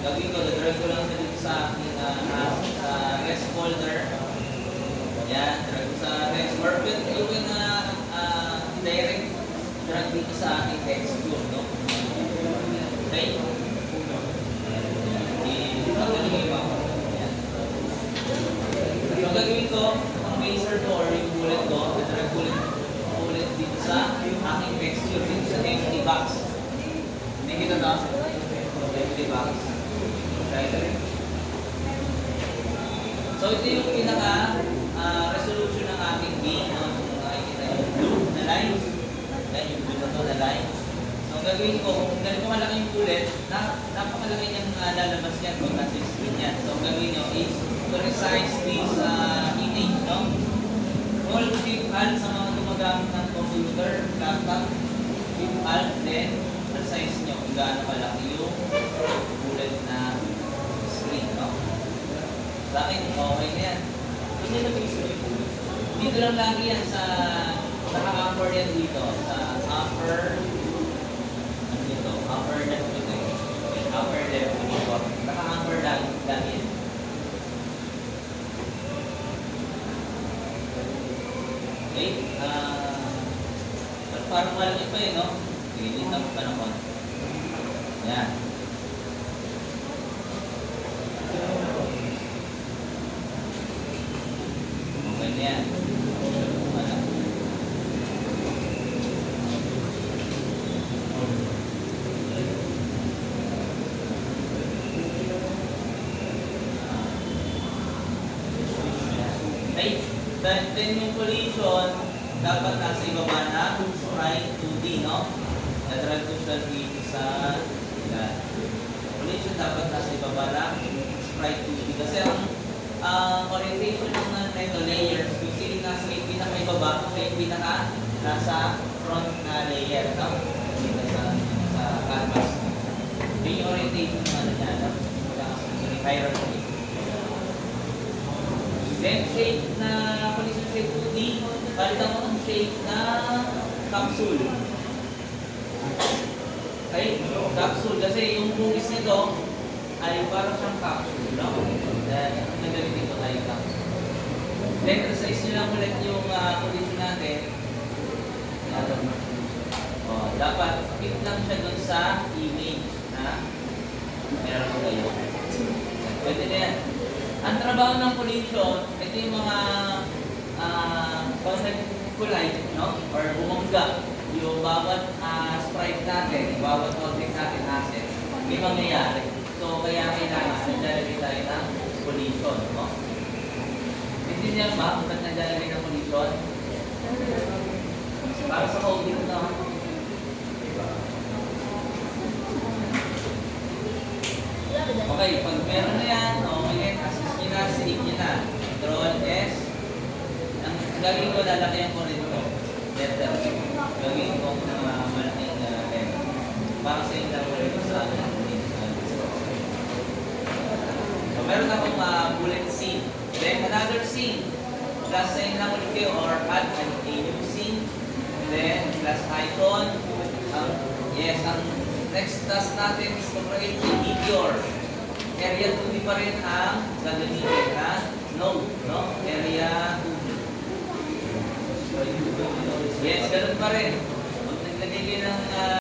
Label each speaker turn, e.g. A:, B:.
A: Gagawin ko, dadrag ko lang sa dito sa aking sa rest folder. Yan, drag ko sa rest. Or you can direct drag dito sa aking texture, no? Okay? Gagawin ko. Yan. So, gagawin ko, ang laser ko or yung bullet ko, dadrag ulit dito sa aking texture, dito sa empty box. Hindi kita na? Empty box. So, ito yung pinaka resolution ng ating game. Kung nakikita yung blue na line. Yan, yung blue na to na line. So, ang gagawin ko, kung ganito malaki yung bullet, napakalaki niyang lalabas yan kung nasa screen yan. So, ang gagawin nyo is to resize this image, no? Hold Shift Alt sa mga gumagamit ng computer, laptop, Shift Alt, then resize nyo kung gaano kalaki yung bullet na screen, no? Sa akin, okay na yan. Hindi na dito lang lagi yan sa naka-upper yan dito. Sa upper, ano dito? Upper left dito. Upper left dito. Naka-upper lagi yan. Okay? Parang malaki pa eh, no? Sige, dito ang panahon. Yan. Yan. Okay. Then yung collision, dapat nasa ibaba na sprite 2D, no? Nadrag ko siya dito sa collision, dapat nasa ibaba na sprite 2D. Kasi ang orientation ng ito layers, yung sili nasa yung pinaka-ibaba, yung pinaka nasa front na layer, no? Dito sa canvas. Yung orientation ng ano niya, no? Yung hierarchy. Then shape na collision shape 2D, palitan mo ng shape na capsule. Okay? Capsule. Kasi yung hugis nito ay parang siyang capsule, no? Dahil nagalitin ko tayo capsule. Then, resize nyo lang ulit yung collision natin. Dapat fit lang siya dun sa image na meron ko kayo. Pwede na yan. Ang trabaho ng collision, ito yung mga pag nag-collide, no? Or bumangga yung bawat sprite natin, bawat object natin asset, may mangyayari. So, kaya kailangan naglalagay tayo ng collision, no? Hindi niya ba kung ba't naglalagay ng collision? Para sa coding, no? Okay, pag meron na yan, okay, assist nyo na, save nyo na. Control S. Ang gagawin ko, lalakayan ko rin ito. Letter. Gagawin ko ng malaking letter. Para sa inyo lang ulit sa so, meron akong bullet scene. Then, another scene. Plus sign lang ulit kayo or add a new scene. Then, plus icon. Yes, ang next task natin is to create a meteor. Area 2D pa rin ang gagamitin na node, no? Area 2D. Yes, ganun pa rin. Pag naglagay kayo ng